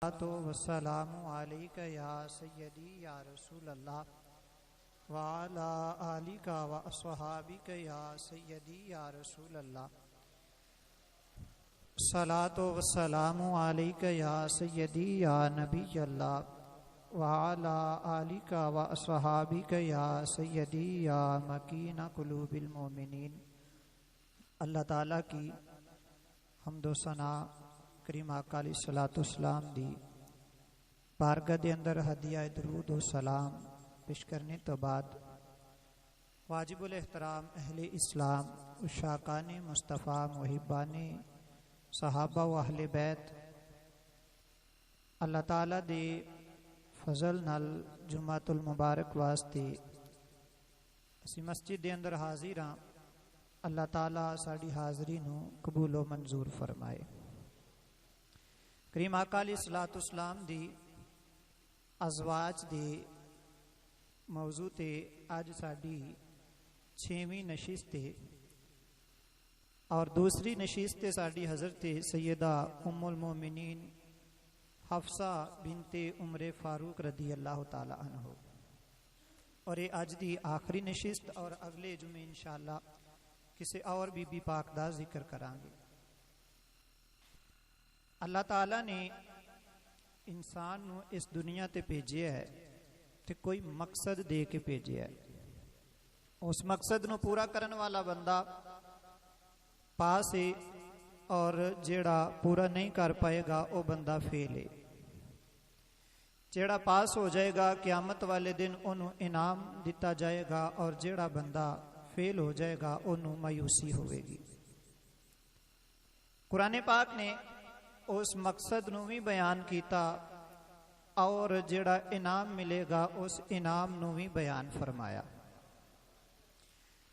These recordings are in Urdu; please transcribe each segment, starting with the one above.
والسلام علیک یا سیدی یا رسول اللہ وعلا آلک و اصحابک یا سیدی یا رسول اللہ صلاۃ والسلام علیک یا سیدی یا نبی اللہ وعلا آلک و اصحابک یا سیدی یا مکین قلوب المؤمنین۔ اللہ تعالیٰ کی حمد و ثنا کریم آقا علیہ الصلوۃ والسلام دی بارگاہ دے اندر ہدیہ درود و سلام پیش کرنے تو بعد واجب الاحترام اہل اسلام عشاقان مصطفیٰ محبان صحابہ و اہل بیت اللہ تعالیٰ دے فضل نال جمعۃ المبارک واسطے اسی مسجد دے اندر حاضر ہاں۔ اللہ تعالیٰ ساڑی حاضری نو قبول و منظور فرمائے۔ کریم آقا علیہ الصلوۃ والسلام دی ازواج دے موضوع تے آج ساڑی 6ویں نشست تے اور دوسری نشست تے ساڑی حضرت سیدہ ام المومنین حفصہ بنت عمر فاروق رضی اللہ تعالی عنہ، اور یہ آج دی آخری نشست، اور اگلے جمعے انشاءاللہ کسی اور بی بی پاک دا ذکر کریں گے۔ اللہ تعالیٰ نے انسان نو اس دنیا تے بھیجیا ہے تے کوئی مقصد دے کے بھیجیا ہے۔ اس مقصد نو پورا کرن والا بندہ پاس ہے، اور جیڑا پورا نہیں کر پائے گا وہ بندہ فیل ہے۔ جیڑا پاس ہو جائے گا قیامت والے دن انہوں انعام دیتا جائے گا، اور جیڑا بندہ فیل ہو جائے گا انہوں مایوسی ہوئے گی۔ قرآن پاک نے اس مقصد نو بھی بیان کیتا، اور جڑا انعام ملے گا اس انعام نو بھی بیان فرمایا۔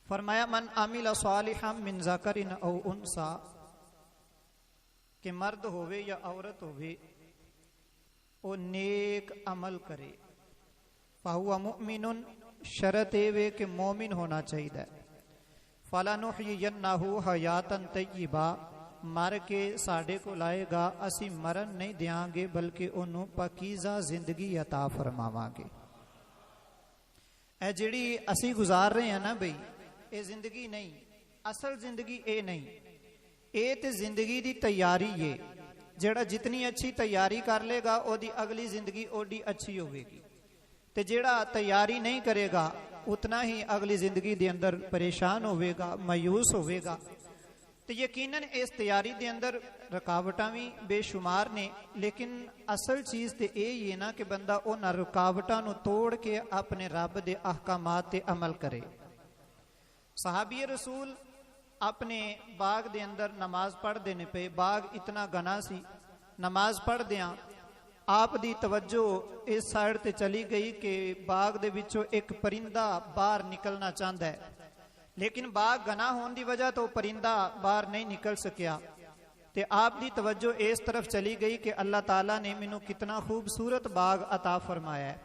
فرمایا من عمل صالحا من ذکر او انثى، کہ مرد ہوئے یا عورت ہوئے وہ نیک عمل کرے، فہو مؤمن، شرط ہے کہ مومن ہونا چاہیے، فلنحیینہ حیاتا طیبہ، مر کے ساڑے کو لائے گا اسی مرن نہیں دیاں گے بلکہ انہوں پاکیزہ زندگی عطا فرماواں گے۔ اے جڑی اسی گزار رہے ہیں نا بھئی، اے زندگی نہیں، اصل زندگی اے نہیں، اے تے زندگی دی تیاری ہے۔ جڑا جتنی اچھی تیاری کر لے گا او دی اگلی زندگی اوڈی اچھی ہوئے گی، تے جڑا تیاری نہیں کرے گا اتنا ہی اگلی زندگی دے اندر پریشان ہوئے گا، مایوس ہوئے گا۔ تو یقیناً اس تیاری دے اندر رکاوٹاں بھی بے شمار نے، لیکن اصل چیز تے یہ ہے نا کہ بندہ انہاں رکاوٹاں نو توڑ کے اپنے رب دے احکامات تے عمل کرے۔ صحابی رسول اپنے باغ دے اندر نماز پڑھ دینے پہ، باغ اتنا گنا سی، نماز پڑھ دیاں آپ دی توجہ اس سائڈ تے چلی گئی کہ باغ دے وچوں ایک پرندہ باہر نکلنا چاہتا ہے، لیکن باغ گناہ ہون دی وجہ تو پرندہ باہر نہیں نکل سکیا، تے آپ دی توجہ اس طرف چلی گئی کہ اللہ تعالیٰ نے مینوں کتنا خوبصورت باغ عطا فرمایا ہے،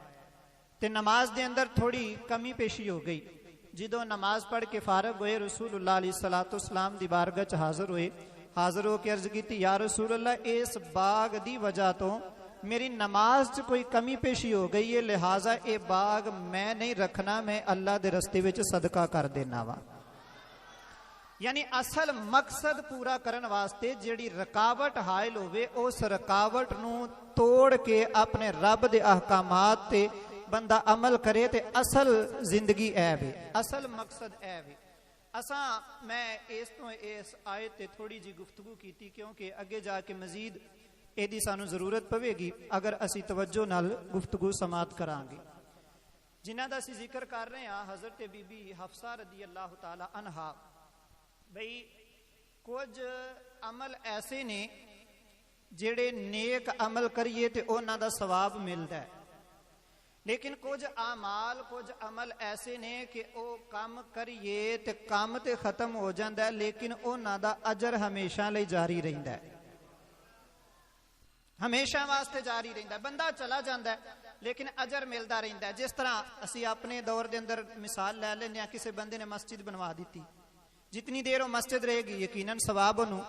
تے نماز دے اندر تھوڑی کمی پیشی ہو گئی۔ جدوں نماز پڑھ کے فارغ ہوئے رسول اللہ علیہ الصلوۃ والسلام دی بارگاہ چ حاضر ہوئے، حاضر ہو کے عرض کیتی یا رسول اللہ اس باغ دی وجہ تو میری نماز چ کوئی کمی پیشی ہو گئی ہے، لہٰذا اے باغ میں نہیں رکھنا، میں اللہ دے رستے وچ صدقہ کر دینا وا۔ یعنی اصل مقصد پورا کرن واسطے جیڑی رکاوٹ حائل ہوئے اس رکاوٹ نو توڑ کے اپنے رب دے احکامات تے بندہ عمل کرے تے اصل زندگی اے وے، اصل مقصد اے وے۔ میں اس آیت تے تھوڑی جی گفتگو کیتی کیونکہ اگے جا کے مزید ایدی سانو ضرورت پوے گی اگر اسی توجہ نال گفتگو سماعت کران گے۔ جنہ دا اسی ذکر کر رہے ہیں حضرت بی بی حفصہ رضی اللہ تعالی عنہا، بھئی کچھ عمل ایسے نے جڑے نیک عمل کریے تے انہاں دا ثواب ملدا ہے، لیکن کچھ اعمال کچھ عمل ایسے نے کہ او کام کریے تے کام تے ختم ہو جاندا ہے، لیکن انہاں دا اجر ہمیشہ لئی جاری رہندا ہے، ہمیشہ واسطے جاری رہندا ہے۔ بندہ چلا جاندا ہے لیکن اجر ملدا رہندا ہے۔ جس طرح اسی اپنے دور دے اندر مثال لے لینے، کسی بندے نے مسجد بنوا دیتی، جتنی دیر وہ مسجد رہے گی یقیناً ثواب انہوں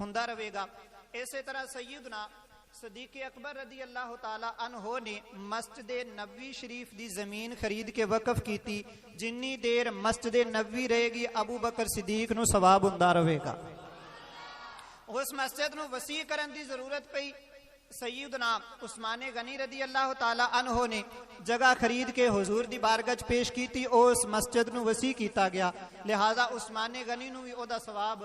ہوندا رہے گا۔ اسی طرح سیدنا صدیق اکبر رضی اللہ تعالی عنہ نے مسجد نبوی شریف دی زمین خرید کے وقف کیتی. جنی دیر مسجد نبوی رہے گی ابو بکر صدیق نو ثواب ہوندا رہے گا. اس مسجد نو وسیع کرن دی ضرورت پئی. سیدنا عثمان غنی رضی اللہ تعالی عنہ نے جگہ خرید کے حضور دی بارگاہ چ پیش کیتی. اس مسجد نو وسیع کیتا گیا. لہذا عثمان غنی نو بھی او دا ثواب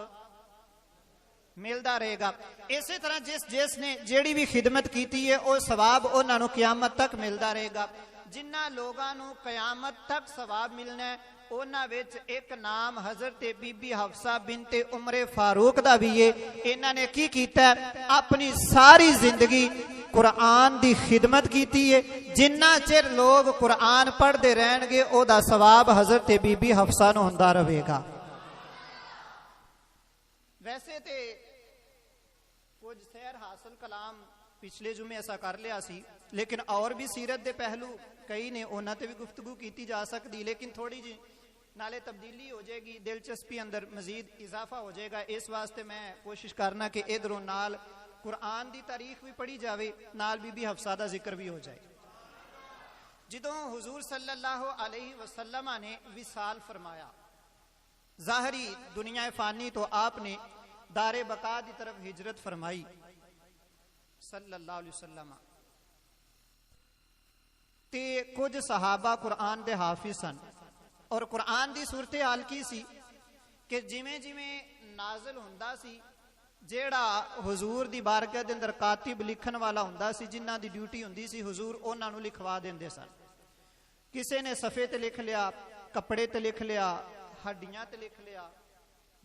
ملدا رہے گا. اسی طرح جس نے جیڑی بھی خدمت کیتی ہے او ثواب انہاں نو قیامت تک ملدا رہے گا. جنہ لوگاں نو قیامت تک ثواب ملنا ہے انہاں وچ ایک نام حضرت بی بی حفصہ بنت عمر فاروق دا بھی ہے. انہاں نے کی کیتا ہے؟ اپنی ساری زندگی قرآن دی خدمت کیتی ہے. جنہ چر لوگ قرآن پڑھ دے رہن گے او دا ثواب حضرت بی بی حفصہ نو ہوندا رہے گا. ویسے تے کچھ سیر حاصل کلام پچھلے جمعے ایسا کر لیا سی, لیکن اور بھی سیرت دے پہلو کئی نے انہاں تے بھی گفتگو کیتی جا سکتی, لیکن تھوڑی جی نالے تبدیلی ہو جائے گی, دلچسپی اندر مزید اضافہ ہو جائے گا. اس واسطے میں کوشش کرنا کہ ادھروں نال قرآن دی تاریخ بھی پڑھی جاوے, نال بی بی حفصہ دا ذکر بھی ہو جائے. جدوں حضور صلی اللہ علیہ وسلم نے وصال فرمایا, ظاہری دنیا فانی تو آپ نے دار بقا دی طرف ہجرت فرمائی صلی اللہ علیہ وسلم. تے کچھ صحابہ قرآن دے حافظ سن, اور قرآن دی صورتحال کی سی کہ جویں جویں نازل ہوندا سی, جیڑا حضور دی بارگاہ دے اندر کاتب لکھن والا ہوندا سی, جنہاں دی ڈیوٹی ہوندی سی, حضور انہاں نو لکھوا دیندے سن. کسے نے صفحے تے لکھ لیا, کپڑے تے لکھ لیا, ہڈیاں تے لکھ لیا,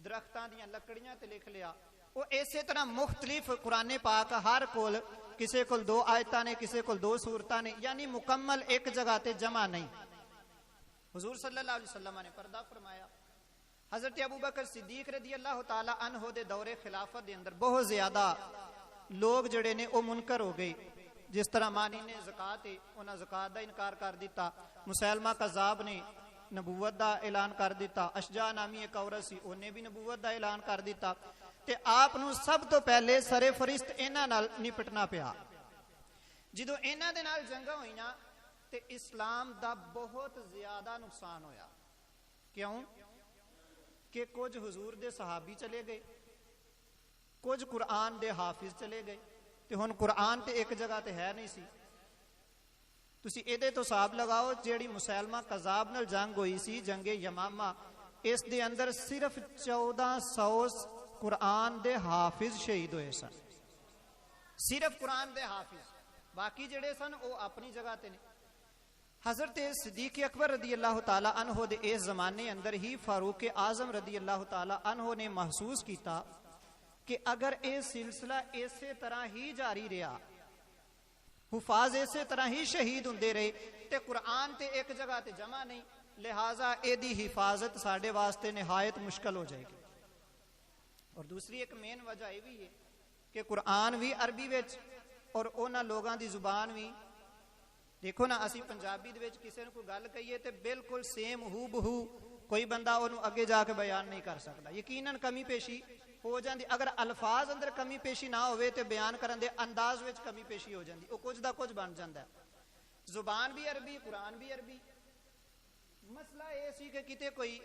درختاں دیاں لکڑیاں تے لکھ لیا. وہ اسی طرح مختلف قرآن پاک ہر کول کسے کول 2 آیتاں نے, کسے کول 2 سورتاں نے, یعنی مکمل ایک جگہ تے جمع نہیں. حضور صلی اللہ علیہ وسلم نے پردہ فرمایا. حضرت ابو بکر صدیق رضی اللہ تعالی عنہ دے دور خلافت دے اندر بہت زیادہ لوگ جڑے نے او منکر ہو گئے. جس طرح مانی نے زکات ہے, انہاں زکات دا انکار کر دیتا. مسیلمہ کذاب نے نبوت دا اعلان کر دیتا. اشجع نامی ایک عورت سی, انہیں بھی نبوت دا اعلان کر دیتا. تے آپ نو سب تو پہلے سر فرست انہاں نال نپٹنا پیا. جدوں انہاں دے نال جنگاں ہوئیاں تے اسلام دا بہت زیادہ نقصان ہویا. کیوں کہ کچھ حضور دے صحابی چلے گئے, کچھ قرآن دے حافظ چلے گئے. تے ہن قرآن تے ایک جگہ تے ہے نہیں سی. تسی ایدے تو حساب لگاؤ, جیڑی مسیلمہ کذاب نال جنگ ہوئی سی, جنگ یمامہ, اس دے اندر صرف 1400 قرآن دے حافظ شہید ہوئے سن. صرف قرآن دے حافظ, باقی جڑے سن او اپنی جگہ تے نے. حضرت صدیق اکبر رضی اللہ تعالی عنہ دے اس زمانے اندر ہی فاروق اعظم رضی اللہ تعالی عنہ نے محسوس کیتا کہ اگر یہ سلسلہ اسی طرح ہی جاری رہا, حفاظ اسی طرح ہی شہید ہوندے رہے, تے قرآن تے ایک جگہ تے جمع نہیں, لہٰذا ایدی حفاظت ساڈے واسطے نہایت مشکل ہو جائے گی. اور دوسری ایک مین وجہ یہ بھی ہے کہ قرآن بھی عربی وچ اور انہاں لوگاں دی زبان بھی, دیکھو نا اسی پنجابی دے وچ کسے نے کوئی گل کہیے تے بالکل سیم ہو بہو کوئی بندہ انہوں اگے جا کے بیان نہیں کر سکتا. یقیناً کمی پیشی ہو جاندی, اگر الفاظ اندر کمی پیشی نہ ہوئے تے بیان کرن دے انداز وچ کمی پیشی ہو جاندی, او کچھ دا کچھ بن جاندا ہے. زبان بھی عربی, قرآن بھی عربی. مسئلہ یہ سی کہ کتے کوئی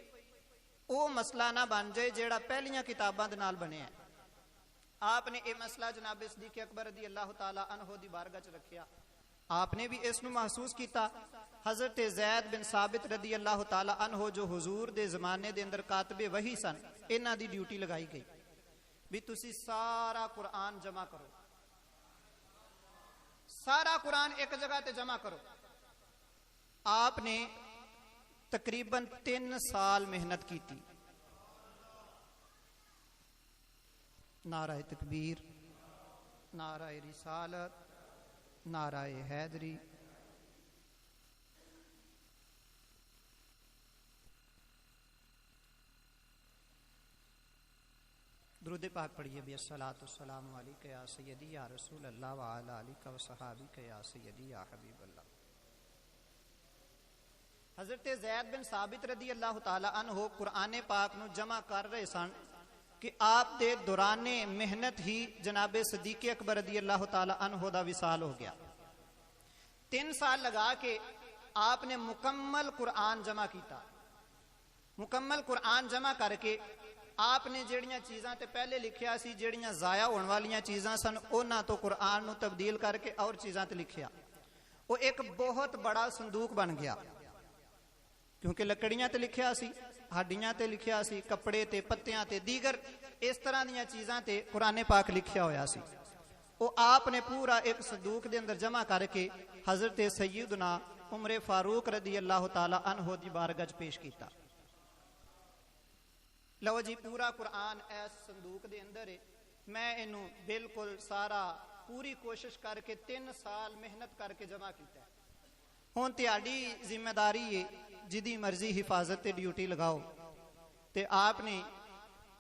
او مسئلہ نہ بن جائے جیڑا پہلیاں کتاباں دے نال بنے ہیں. آپ نے یہ مسئلہ جناب صدیق اکبر رضی اللہ تعالی عنہ دی بارگاہ چ رکھیا. آپ نے بھی اس نو محسوس کیتا. حضرت زید بن ثابت رضی اللہ تعالی عنہ جو حضور دے زمانے دے اندر کاتب وحی سن, انہاں دی ڈیوٹی لگائی گئی بھی تسی سارا قرآن جمع کرو, سارا قرآن ایک جگہ تے جمع کرو. آپ نے تقریباً 3 سال محنت کی تھی. نعرہ تکبیر, نعرہ رسالت, نعرہ حیدری, درود پاک پڑھیے بھی. الصلاۃ والسلام علیک یا سیدی یا رسول اللہ وعلی آلک و صحابک یا سیدی یا حبیب اللہ. حضرت زید بن ثابت رضی اللہ تعالی عنہ قرآن پاک نو جمع کر رہے سن کہ آپ دے دوران محنت ہی جناب صدیق اکبر رضی اللہ تعالی عنہ دا وصال ہو گیا. 3 سال لگا کے آپ نے مکمل قرآن جمع کیتا. مکمل قرآن جمع کر کے آپ نے جڑیاں چیزاں تے پہلے لکھیا سی، جڑیاں ضائع ہون والیاں چیزاں سن، انہاں تو قرآن نو تبدیل کر کے اور چیزاں تے لکھیا. وہ ایک بہت بڑا صندوق بن گیا، کیونکہ لکڑیاں تے لکھیا سی، ہڈیاں تے لکھیا سی، کپڑے تے پتیاں تے دیگر اس طرح دیاں چیزاں تے قرآن پاک لکھیا ہویا سی. وہ آپ نے پورا ایک صندوق دے اندر جمع کر کے حضرت سیدنا عمر فاروق رضی اللہ تعالی عنہ دی بارگاہ وچ پیش کیتا. لو جی پورا قرآن اس صندوق دے اندر ہے. میں انہوں بالکل سارا پوری کوشش کر کے 3 سال محنت کر کے جمع کیتا ہے. ہن تہاڈی ذمہ داری ہے، جدی مرضی حفاظت تے ڈیوٹی لگاؤ. تے آپ نے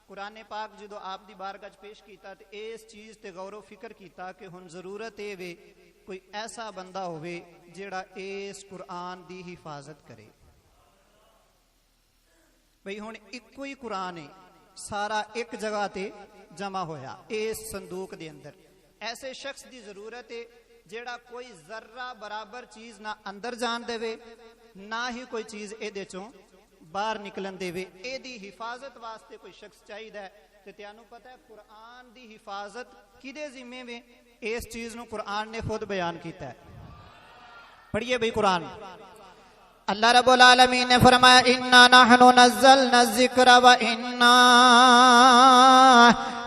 قرآن پاک جدو آپ دی بارگاہ وچ پیش کیتا تے اس چیز تے غور و فکر کیتا کہ ہن ضرورت ہے وے کوئی ایسا بندہ ہوئے جیڑا اس قرآن دی حفاظت کرے. بھئی ہن ایک کوئی قرآن ہے، سارا ایک جگہ تے جمع ہویا اس صندوق دے اندر. ایسے شخص دی ضرورت ہے جیڑا کوئی ذرہ برابر چیز نہ اندر جان دے وے، نہ ہی کوئی چیز اے دے چوں باہر نکلن دے وے. اے دی حفاظت واسطے کوئی شخص چاہیے ہے. تے تانوں پتہ ہے قرآن دی حفاظت کدے ذمے وے؟ اس چیز نو قرآن نے خود بیان کیتا ہے. پڑھیے بھئی قرآن. اللہ رب العالمین نے فرمایا اِنَّا نَحْنُ نَزَّلْنَا الذِّكْرَ وَإِنَّا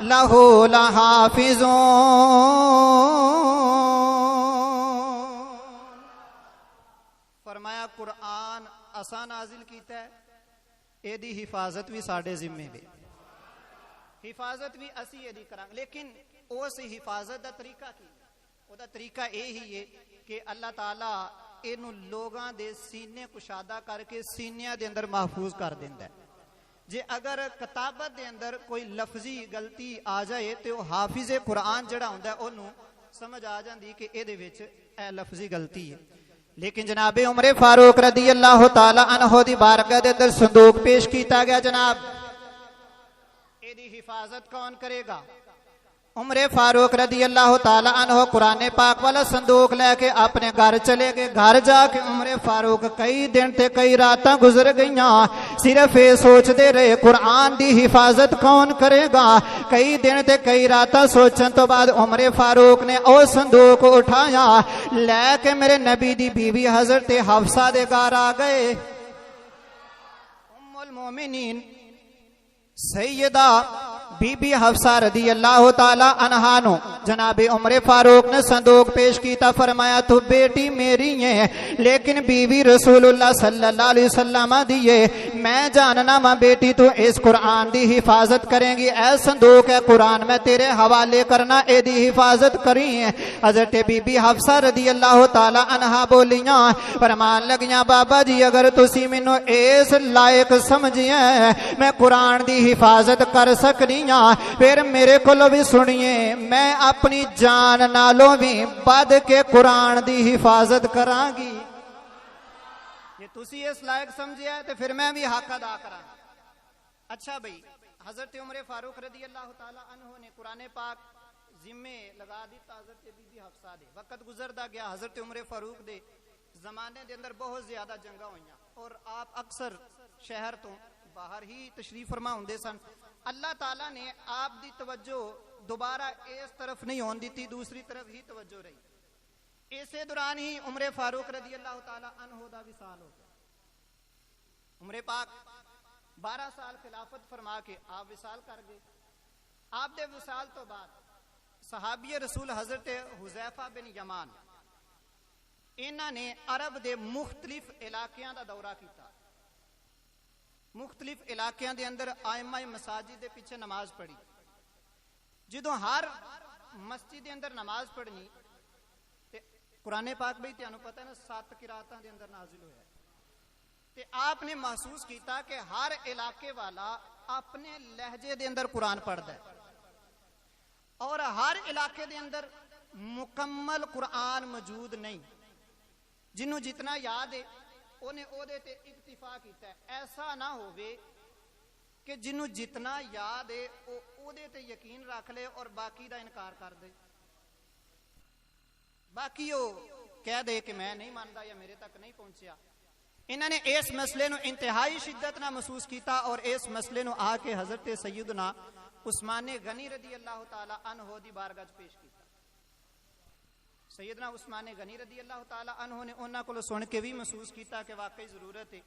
لَهُ لَحَافِظُونَ. فرمایا قرآن اساں نازل کیتا ہے، اے دی حفاظت بھی ساڈے ذمے وے. حفاظت بھی اسی اے دی کران، لیکن اس حفاظت دا طریقہ کی؟ او دا طریقہ اے ہی ہے کہ اللہ تعالی اینو لوگاں دے سینے کشادہ کر کے سینیاں دے اندر محفوظ کر دیندا ہے. جے اگر کتابت دے اندر کوئی لفظی غلطی آ جائے تے وہ حافظ قرآن جڑا ہوندا ہے اونوں سمجھ آ جاندی کہ اے دے وچ اے لفظی غلطی ہے. لیکن جناب عمر فاروق رضی اللہ تعالی عنہ دی بارگاہ دے اندر صندوق پیش کیتا گیا. جناب اے دی حفاظت کون کرے گا؟ عمر فاروق رضی اللہ تعالی عنہ قرآن پاک والا صندوق لے کے اپنے گھر چلے گئے. گھر جا کے عمر فاروق کئی دن تے کئی راتاں گزر گئیاں، صرف یہ سوچ دے رہے قرآن دی حفاظت کون کرے گا. کئی دن تے کئی راتاں سوچن تو بعد عمر فاروق نے او صندوق اٹھایا، لے کے میرے نبی دی بیوی حضرت حفصہ دے گھر آ گئے. ام المومنین سیدہ بی بی حفصہ رضی اللہ تعالی عنہا نو جناب عمر فاروق نے صندوق پیش کیتا. فرمایا تو بیٹی میری ہے لیکن بیوی رسول اللہ صلی اللہ علیہ وسلم دی ہے. میں جاننا ماں بیٹی تو اس قرآن دی حفاظت کریں گی. اے صندوق ہے قرآن میں تیرے حوالے کرنا، اے دی حفاظت کری. حضرت بی بی حفصہ رضی اللہ تعالی عنہا بولیاں، فرمان لگیاں بابا جی اگر تسی مینوں اس لائق سمجھیے میں قرآن دی حفاظت کر سکنی پھر میرے کولو بھی سنیے، میں اپنی جان نالوں بھی بد کے قرآن دی حفاظت کراں گی. یہ تسی اس لائق سمجھیا ہے تو پھر میں بھی حق ادا کراں. اچھا بھئی حضرت عمر فاروق رضی اللہ تعالی عنہ نے قرآن پاک ذمے لگا دیتا حضرت بی بی حفصہ دے. وقت گزردا گیا، حضرت عمر فاروق دے زمانے دے اندر بہت زیادہ جنگاں ہوئیاں اور آپ اکثر شہر تو باہر ہی تشریف فرما ہوندے سن. اللہ تعالیٰ نے آپ دی توجہ دوبارہ اس طرف نہیں ہون دیتی، دوسری طرف ہی توجہ رہی. اسی دوران ہی عمر فاروق رضی اللہ تعالی عنہ دا وصال ہو گیا. عمر پاک 12 سال خلافت فرما کے آپ وصال کر گئے. آپ دے وصال تو بعد صحابی رسول حضرت حذیفہ بن یمان انہاں نے عرب دے مختلف علاقیاں دا دورہ کیتا. مختلف علاقیاں دے اندر آئمہ مساجد دے پیچھے نماز پڑھی. جدوں ہر مسجد دے اندر نماز پڑھنی تے قرآن پاک بھئی تانوں پتہ ہے نا 7 قراتاں دے اندر نازل ہویا ہے. تے آپ نے محسوس کیتا کہ ہر علاقے والا اپنے لہجے دے اندر قرآن پڑھدا ہے اور ہر علاقے دے اندر مکمل قرآن موجود نہیں. جنوں جتنا یاد ہے انہیں او دے تے اکتفا کیتا ہے. ایسا نہ ہوئے کہ جنوں جتنا یاد ہے او دے تے یقین رکھ لے اور باقی دا انکار کر دے، باقی وہ کہہ دے کہ میں نہیں مانتا یا میرے تک نہیں پہنچیا۔ انہوں نے اس مسئلے نو انتہائی شدت نہ محسوس کیتا اور اس مسئلے نو آ کے حضرت سیدنا عثمان غنی رضی اللہ تعالی عنہ دی بارگاہ پیش کیتا۔ سیدنا عثمان غنی رضی اللہ تعالی عنہ نے انہاں کولوں سن کے بھی محسوس کیتا کہ واقعی ضرورت ہے،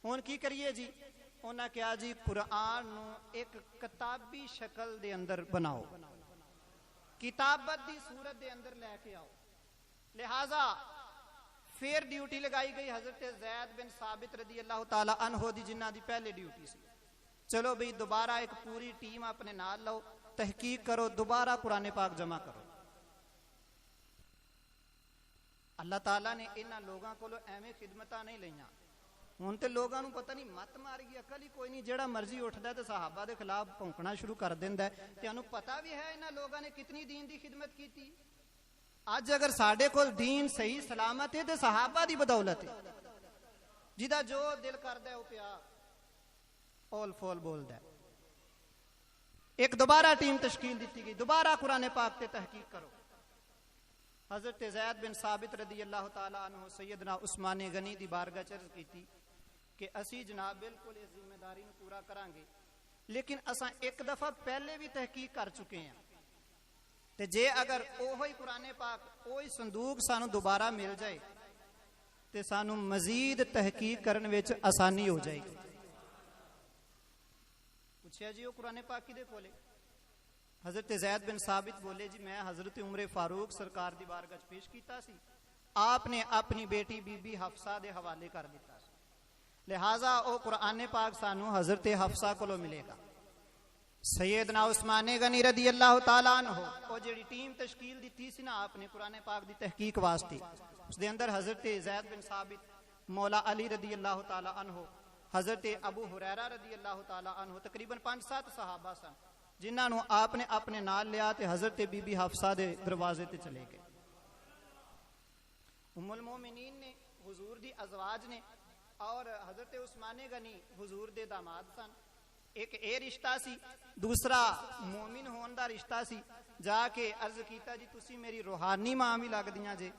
ہن کی کریے جی؟ انہاں کہا جی قرآن نو ایک کتابی شکل دے اندر بناؤ، کتابت دی صورت دے اندر لے کے آؤ۔ لہذا پھر ڈیوٹی لگائی گئی حضرت زید بن ثابت رضی اللہ تعالی عنہ دی، جنہ دی پہلے ڈیوٹی سی، چلو بھئی دوبارہ ایک پوری ٹیم اپنے نال لو، تحقیق کرو، دوبارہ قرآن پاک جمع کرو۔ اللہ تعالیٰ نے انہاں لوگاں کو ایویں خدمتاں نہیں لئیاں، ہن تے لوگاں نو پتہ نہیں مت مار گئی، عقل ہی کوئی نہیں، جیڑا مرضی اٹھدا ہے تے صحابہ دے خلاف بھونکنا شروع کر دیندا ہے۔ تے انہوں پتہ بھی ہے انہاں لوگاں نے کتنی دین دی خدمت کیتی۔ اج اگر ساڈے کول دین صحیح سلامت ہے تے صحابہ دی بدولت ہے، جدا جو دل کردا ہے او پیا اول فول بولدا ہے۔ ایک دوبارہ ٹیم تشکیل دیتی گئی، دوبارہ قرآن پاک تے تحقیق کرو۔ حضرت زید بن ثابت رضی اللہ تعالی عنہ سیدنا عثمان غنی دی بارگاہ چ عرض کیتی کہ اسی جناب بالکل اس ذمہ داری نو پورا کران گے، لیکن اساں ایک دفعہ پہلے بھی تحقیق کر چکے ہیں، تے جے اگر اوہی قرآن پاک اوہی صندوق سانو دوبارہ مل جائے تے سانو مزید تحقیق کرن وچ آسانی ہو جائے گی۔ پوچھیا جی وہ قرآن پاک کدے کولے؟ حضرت زید بن ثابت بولے جی میں حضرت عمر فاروق سرکار دی بارگاہ پیش کیتا سی، آپ نے اپنی بیٹی بی بی حفصہ دے حوالے کر دیتا سی، لہٰذا او قرآن پاک سانو حضرت حفصہ کولو ملے گا۔ سیدنا عثمان غنی رضی اللہ تعالیٰ عنہ او جڑی ٹیم تشکیل دیتی سی نا آپ نے قرآن پاک دی تحقیق واسطے، اس دے اندر حضرت زید بن ثابت، مولا علی رضی اللہ تعالیٰ عنہ، حضرت ابو ہریرہ رضی اللہ تعالیٰ عنہ، تقریباً 5-7 صحابہ سن جنہاں نو آپ نے اپنے نال لیا تے حضرت بی بی حفصہ دے دروازے تے چلے گئے۔ ام المومنین نے، حضور دی ازواج نے، اور حضرت عثمان غنی حضور دے داماد سن۔ ایک اے رشتہ سی، دوسرا مومن ہون دا رشتہ سی۔ جا کے عرض کیتا جی تسی میری روحانی ماں بھی لگ دیاں جے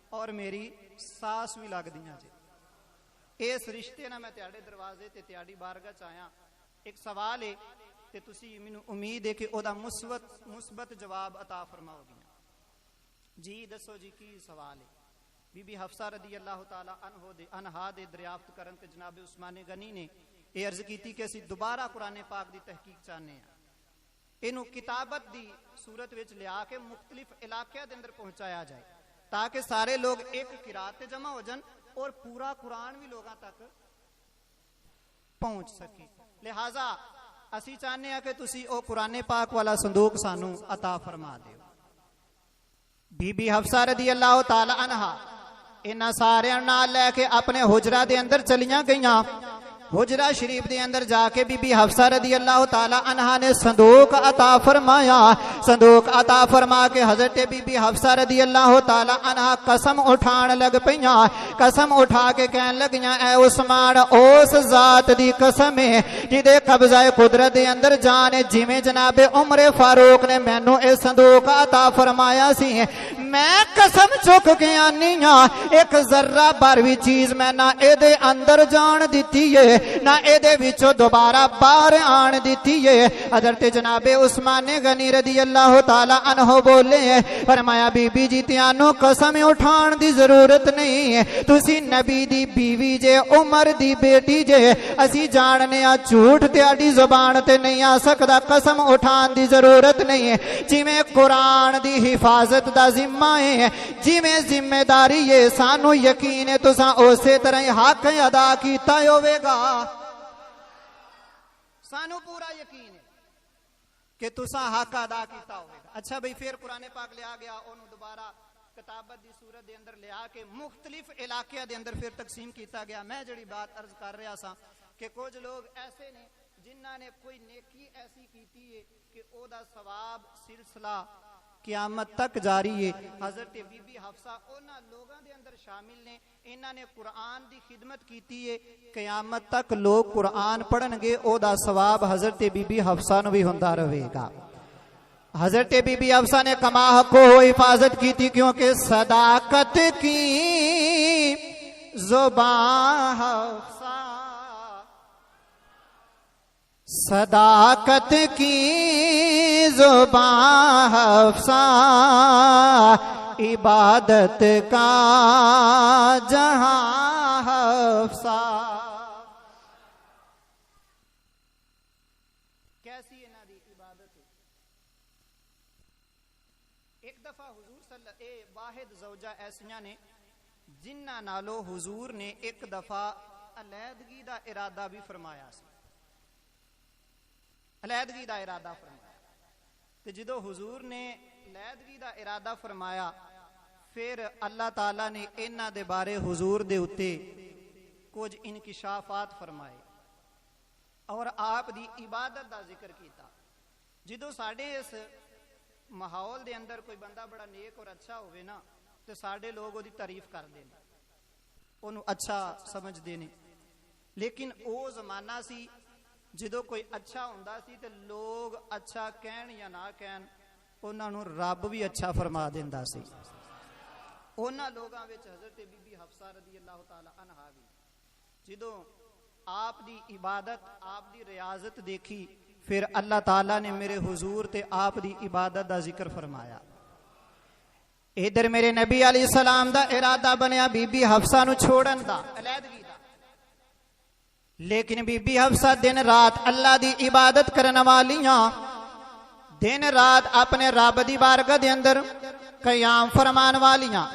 اور میری ساس بھی لگ دیاں جے، اس رشتے نہ میں تیاڑے دروازے تے تیاڑی بارگاہ چ آیا، ایک سوال ہے تے تسی مینوں امید ہے کہ او دا مثبت جواب عطا فرماؤ گے۔ جی دسو جی کی سوال ہے؟ بی بی حفصہ رضی اللہ تعالی عنہا دے دریافت کرن تے جناب عثمان غنی نے یہ عرض کیتی کہ اسی دوبارہ قرآن پاک دی تحقیق چاہنے ہیں، اینو کتابت دی صورت وچ لیا کے مختلف علاقے دے اندر پہنچایا جائے تاکہ سارے لوگ ایک قرات تے جمع ہو جن اور پورا قرآن بھی لوگاں تک پہنچ سکے۔ لہٰذا اسی چاہنے ہیں کہ تسی او قرآن پاک والا صندوق سانو عطا فرما دیو۔ بی بی حفصہ رضی اللہ تعالی عنہا انہاں سارے نال لے کے اپنے حجرہ دے اندر چلیاں گئیاں۔ حجرہ شریف دے اندر جا کے بی بی حفصہ رضی اللہ تعالی عنہا نے صندوق عطا فرمایا۔ صندوق عطا فرما کے حضرت بی بی حفصہ رضی اللہ تعالی عنہا قسم اٹھان لگ پئیاں، قسم اٹھا کے کہن لگیاں اے عثمان اس ذات دی قسم ہے جدے قبضہ قدرت دے اندر جان جویں جناب عمر فاروق نے مینوں اے صندوق عطا فرمایا سی، میں قسم چک کے آنی ہاں ایک ذرہ بھر بھی چیز میں نہ اے دے اندر جان دیتی ہے نہ اے دے وچوں دوبارہ باہر آن دیتی ہے۔ حضرت جناب عثمان غنی رضی اللہ تعالی عنہ بولے فرمایا بی بی جی تیانوں قسم اٹھان دی ضرورت نہیں ہے، تسی نبی دی بیوی جے، عمر دی بیٹی جے، اسی جاننے آ جھوٹ تیاڈی زبان تے نہیں آ سکدا، قسم اٹھان دی ضرورت نہیں ہے۔ جویں قرآن دی حفاظت دا ذمہ ہے، جویں ذمہ داری ہے، سانو یقین ہے تساں اسی طرح حق ادا کیتا ہوے گا، سانو پورا یقین ہے کہ تساں حق ادا کیتا ہوئے گا۔ اچھا بھئی پھر قرآن پاک لیا گیا، انہوں دوبارہ کتابت دی صورت دے اندر لیا کے مختلف علاقے دے اندر پھر تقسیم کیتا گیا۔ میں جڑی بات عرض کر رہا سا کہ کچھ لوگ ایسے نے جنہاں نے کوئی نیکی ایسی کیتی ہے کہ او دا ثواب سلسلہ قیامت تک جاری ہے. حضرت بی بی حفصہ انہاں لوگاں دے اندر شامل نے انہاں نے قرآن دی خدمت کیتی ہے. قیامت تک لوگ قرآن پڑھن گے او دا ثواب حضرت بی بی حفصہ نو بھی ہوندا رہے گا. حضرت بی بی حفصہ نے کما حق ہو حفاظت کی تھی کیونکہ صداقت کی زبان حفصہ، صداقت کی زبان حفصہ عبادت کا جہاں حفصہ. کیسی انہاں دی عبادت ہے. ایک دفعہ حضور واحد زوجہ ایسیاں نے جنہاں نالو حضور نے ایک دفعہ علیحدگی دا ارادہ بھی فرمایا سی. علیحدگی دا ارادہ فرمایا تے جدو حضور نے علیحدگی دا ارادہ فرمایا پھر اللہ تعالیٰ نے انہاں دے بارے حضور دے اتے کچھ انکشافات فرمائے اور آپ دی عبادت دا ذکر کیتا. جدو ساڑھے اس ماحول دے اندر کوئی بندہ بڑا نیک اور اچھا ہوئے نا تو ساڑھے لوگ وہ دی تعریف کر دینے انہوں اچھا سمجھ دینے. لیکن او زمانہ سی جدو کوئی اچھا ہوندا سی تے لوگ اچھا کہن یا نہ کہن انہوں رب بھی اچھا فرما دیندا سی. انہاں لوگاں وچ حضرت بی بی حفصہ رضی اللہ تعالی عنہا بھی جدو آپ دی عبادت آپ دی ریاضت دیکھی پھر اللہ تعالیٰ نے میرے حضور تے آپ دی عبادت دا ذکر فرمایا. ادھر میرے نبی علیہ السلام دا ارادہ بنیا بی بی حفصہ نو چھوڑن دا علیحدگی دا. لیکن بی بی حفصہ دن رات اللہ دی عبادت کرن والیاں دن رات اپنے رب دی بارگاہ دے اندر قیام فرمان والیاں.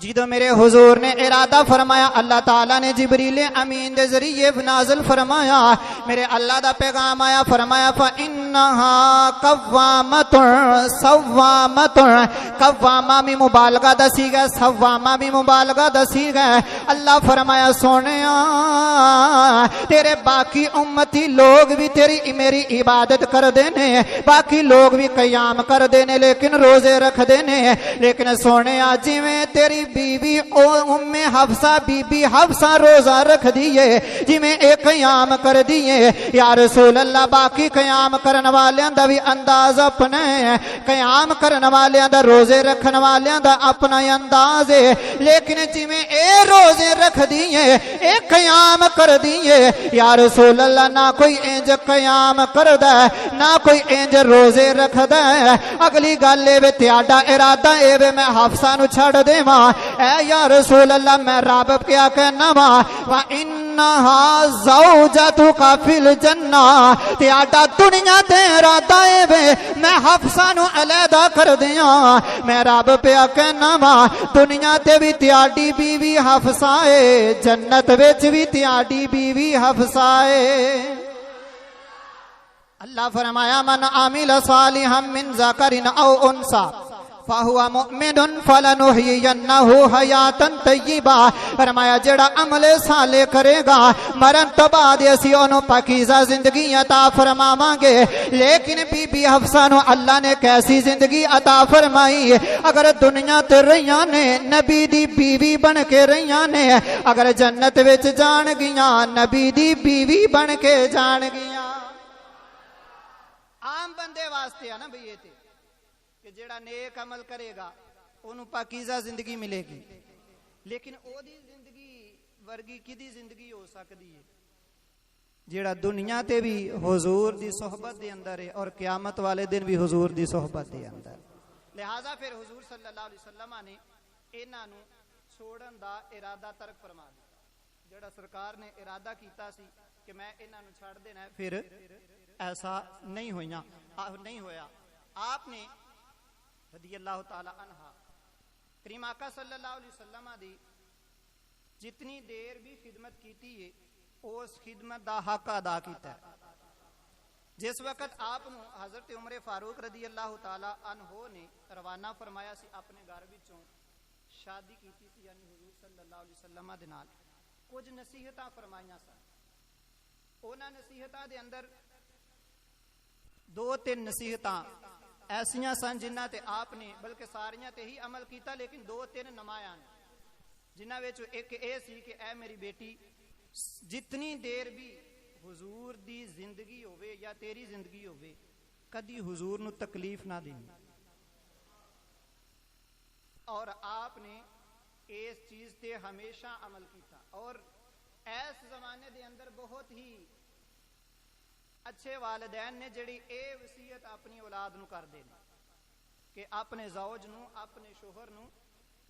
جدو میرے حضور نے ارادہ فرمایا اللہ تعالیٰ نے جبریل امین دے ذریعے نازل فرمایا میرے اللہ دا پیغام آیا فرمایا فَإِنَّهَا قَوَّامَةٌ صَوَّامَةٌ. قوامہ بھی مبالغہ دسی گئے صوامہ بھی مبالغہ دسی گئے. اللہ فرمایا سونیا تیرے باقی امتی لوگ بھی تیری میری عبادت کر دینے باقی لوگ بھی قیام کر دینے لیکن روزے رکھ دینے لیکن سونیا جی میں تیری بی بی ام حفصہ بی بی حفصہ روزہ رکھ دیئے جی میں ایک قیام کر دیئے. یا رسول اللہ باقی قیام کرن والیاں دا بھی انداز اپنے قیام کرن والیاں دا روزے رکھن والیاں دا اپنا انداز ہے لیکن جی میں اے روزے رکھ دیئے اے قیام کر دیئے یا رسول اللہ نہ کوئی انج قیام کر دے نہ کوئی انج روزے رکھ دے. اگلی گالے وے تیاڈا ارادہ اے وے میں حفصہ نو چھڑ دے ماں اے یا رسول اللہ میں رب کیا کہنا ماں وَإِنَّهَا زَوْجَتُكَ فِي الْجَنَّةِ تیاڈا دنیا تے ارادہ اے وے میں حفصہ نو علیحدہ کر دیاں میں رب پیا کہنا ماں دنیا تے بھی تیاڈی بیوی حفصہ اے جنت وچ بھی تیاڈی بیوی حفصہ اے. اللہ فرمایا من عامل صالحا من ذکر او انثى فَهُوَ مُؤْمِنٌ فَلَنُحْيِيَنَّهُ حَيَاةً طَيِّبَةً. فرمایا جڑا عمل صالح کرے گا مرن تو بعد اسی انہوں پاکیزہ زندگی عطا فرماواں گے. لیکن بی بی حفصہ نو اللہ نے کیسی زندگی عطا فرمائی اگر دنیا تے رہیاں نے نبی دی بیوی بن کے رہیاں نے اگر جنت وچ جان گیاں نبی دی بیوی بن کے جان گیاں. عام بندے واسطے ہے نا بھئی یہ تے کہ جڑا نیک عمل کرے گا انہوں پاکیزہ زندگی ملے گی لیکن او دی زندگی ورگی کدی زندگی ہو سکتی ہے جڑا دنیا تے بھی حضور دی صحبت دے اندر ہے اور قیامت والے دن بھی حضور دی صحبت دے اندر. لہٰذا پھر حضور صلی اللہ علیہ وسلم نے انہاں نو چھوڑن دا ارادہ ترک فرما دیا. جڑا سرکار نے ارادہ کیتا سی کہ میں انہاں نو چھڑ دینا ہے پھر ایسا نہیں ہویا. آپ نے رضی اللہ تعالی عنہ کریم آقا صلی اللہ علیہ وسلم دی جتنی دیر بھی خدمت کیتی ہے اس خدمت دا حق ادا کیتا ہے. جس وقت آپ حضرت عمر فاروق رضی اللہ تعالی عنہ نے روانہ فرمایا سی اپنے گھر وچوں شادی کیتی سی یعنی حضور صلی اللہ علیہ وسلم دے نال کچھ نصیحتاں فرمائیاں سن. انہاں نصیحتاں دے اندر دو تین نصیحتاں ایسیاں سن جنہ تے آپ نے بلکہ ساریاں تے ہی عمل کیتا، لیکن دو تین نمایاں جنہ وچوں ایک اے سی کہ اے میری بیٹی جتنی دیر بھی حضور دی زندگی ہوئے یا تیری زندگی ہوئے کدی حضور نو تکلیف نہ دینی. اور آپ نے اس چیز تے ہمیشہ عمل کیتا. اور اس زمانے دے اندر بہت ہی اچھے والدین نے جڑی اے وصیت اپنی اولاد نو کر دینی کہ اپنے زوج نو اپنے شوہر نو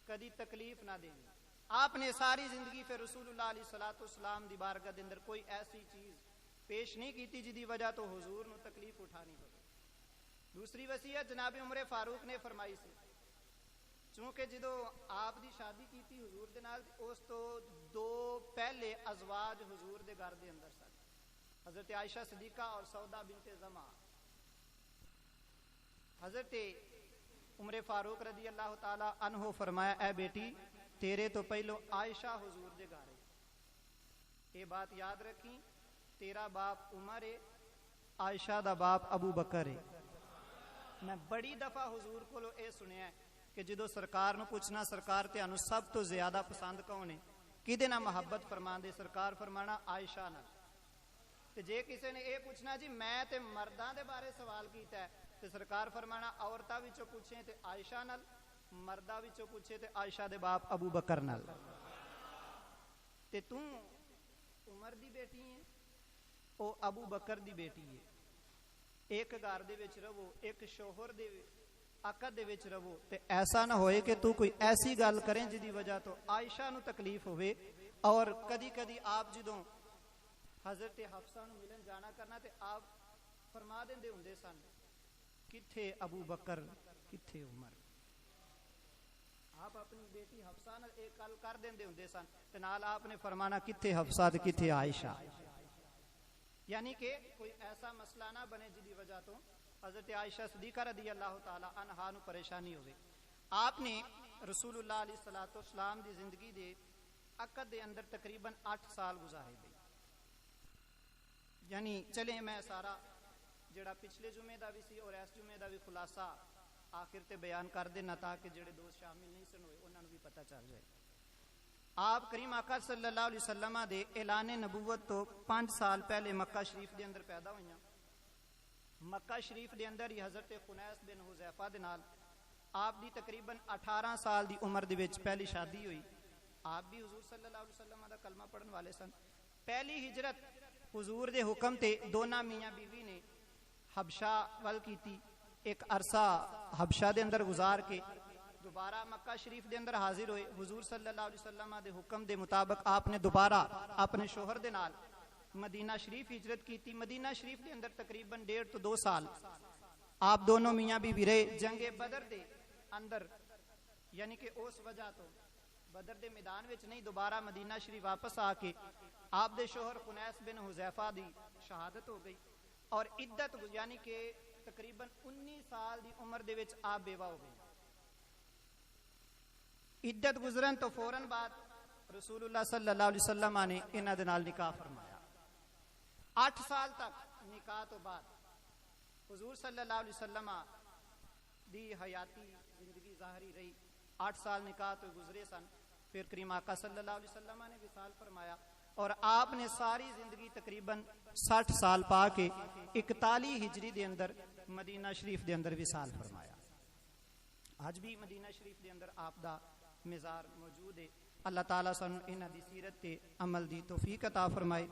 کدی تکلیف نہ دینی. آپ نے ساری زندگی پھر رسول اللہ علیہ الصلوۃ والسلام دی بارگاہ دے اندر کوئی ایسی چیز پیش نہیں کیتی جدی وجہ تو حضور نو تکلیف اٹھانی پڑے. دوسری وصیت جناب عمر فاروق نے فرمائی سی، چونکہ جدو آپ دی شادی کیتی حضور دے نال اس تو دو پہلے ازواج حضور دے گھر دے اندر سن، حضرت عائشہ صدیقہ اور سودا بنت زمع. حضرت عمر فاروق رضی اللہ تعالی عنہ فرمایا اے بیٹی تیرے تو پہلو عائشہ حضور دے گھر ہے. یہ بات یاد رکھی، تیرا باپ عمر ہے، عائشہ دا باپ ابو بکر ہے. میں بڑی دفعہ حضور کو اے سنیا ہے کہ جدو سرکار نو پوچھنا سرکار تانوں سب تو زیادہ پسند کون ہے، کدے نال محبت فرماندے، سرکار فرمانا عائشہ نال. تے جے کسے نے اے پوچھنا جی میں تے مرداں دے بارے سوال کیتا ہے تے سرکار فرمانا عورتاں وچوں پوچھے تے عائشہ نال، مرداں وچوں پوچھے تے عائشہ دے باپ ابو بکر نال. تے تو عمر دی بیٹی ہے، او ابو بکر دی بیٹی ہے. ایک گھر دے وچ رہو، ایک شوہر دے عقد دے وچ رہو تے ایسا نہ ہوئے کہ تو کوئی ایسی گل کریں جدی وجہ تو عائشہ نو تکلیف ہوئے. اور کدی کدی آپ جدوں حضرت حفصہ نو ملن جانا کرنا تے آپ فرما دیندے ہوندے سن کتھے ابو بکر کتھے عمر. آپ اپنی بیٹی حفصہ نال ایک گل کر دیندے ہوندے سن تے نال آپ نے فرمانا کتھے حفصہ تے کتھے عائشہ. یعنی کہ کوئی ایسا مسئلہ نہ بنے جدی وجہ تو حضرت عائشہ صدیقہ رضی اللہ تعالی عنہا نو پریشانی ہوئے. آپ نے رسول اللہ علیہ الصلوۃ والسلام دی زندگی دے عقد دے اندر تقریباً 8 سال گزارے گئے. یعنی چلیں میں سارا جڑا پچھلے جمعے دا بھی سی اور اس جمعے دا بھی خلاصہ آخر تے بیان کر دینا تاکہ جڑے دوست شامل نہیں سن ہوئے انہاں نوں بھی پتہ چل جائے. آپ کریم آقا صلی اللہ علیہ وسلم دے اعلان نبوت تو 5 سال پہلے مکہ شریف دے اندر پیدا ہوئیاں. مکہ شریف دے اندر ہی حضرت خنیس بن حذیفہ دے نال آپ دی تقریباً 18 سال دی عمر دے وچ پہلی شادی ہوئی. آپ بھی حضور صلی اللہ علیہ وسلم دا کلمہ پڑھن والے سن. پہلی ہجرت حضور دے حکم تے دونوں میاں بیوی نے حبشہ ول کیتی. ایک عرصہ حبشہ دے اندر گزار کے دوبارہ مکہ شریف دے اندر حاضر ہوئے. حضور صلی اللہ علیہ وسلم دے حکم دے مطابق آپ نے دوبارہ اپنے شوہر دے نال مدینہ شریف ہجرت کیتی. مدینہ شریف دے اندر تقریباً 1.5 to 2 سال آپ دونوں میاں بیوی رہے. جنگ بدر دے اندر یعنی کہ اس وجہ تو بدر دے میدان وچ نہیں دوبارہ مدینہ شریف واپس آ کے آپ دے شوہر خنیس بن حذیفہ دی شہادت ہو گئی اور عدت یعنی کہ تقریباً 19 سال دی عمر دے وچ آپ بیوہ ہو گئی. عدت گزرن تو فوراً بعد رسول اللہ صلی اللہ علیہ وسلم نے انہاں دے نال نکاح فرمایا. 8 سال تک نکاح تو بعد حضور صلی اللہ علیہ وسلم دی حیاتی زندگی ظاہری رہی. 8 سال نکاح تو گزرے سن. پھر کریم آقا صلی اللہ علیہ وسلم نے وصال فرمایا اور آپ نے ساری زندگی تقریباً 60 سال پا کے 41 ہجری دے اندر مدینہ شریف دے اندر وصال فرمایا. آج بھی مدینہ شریف دے اندر آپ دا مزار موجود ہے. اللہ تعالیٰ سن انہاں دی سیرت تے عمل دی توفیق عطا فرمائے.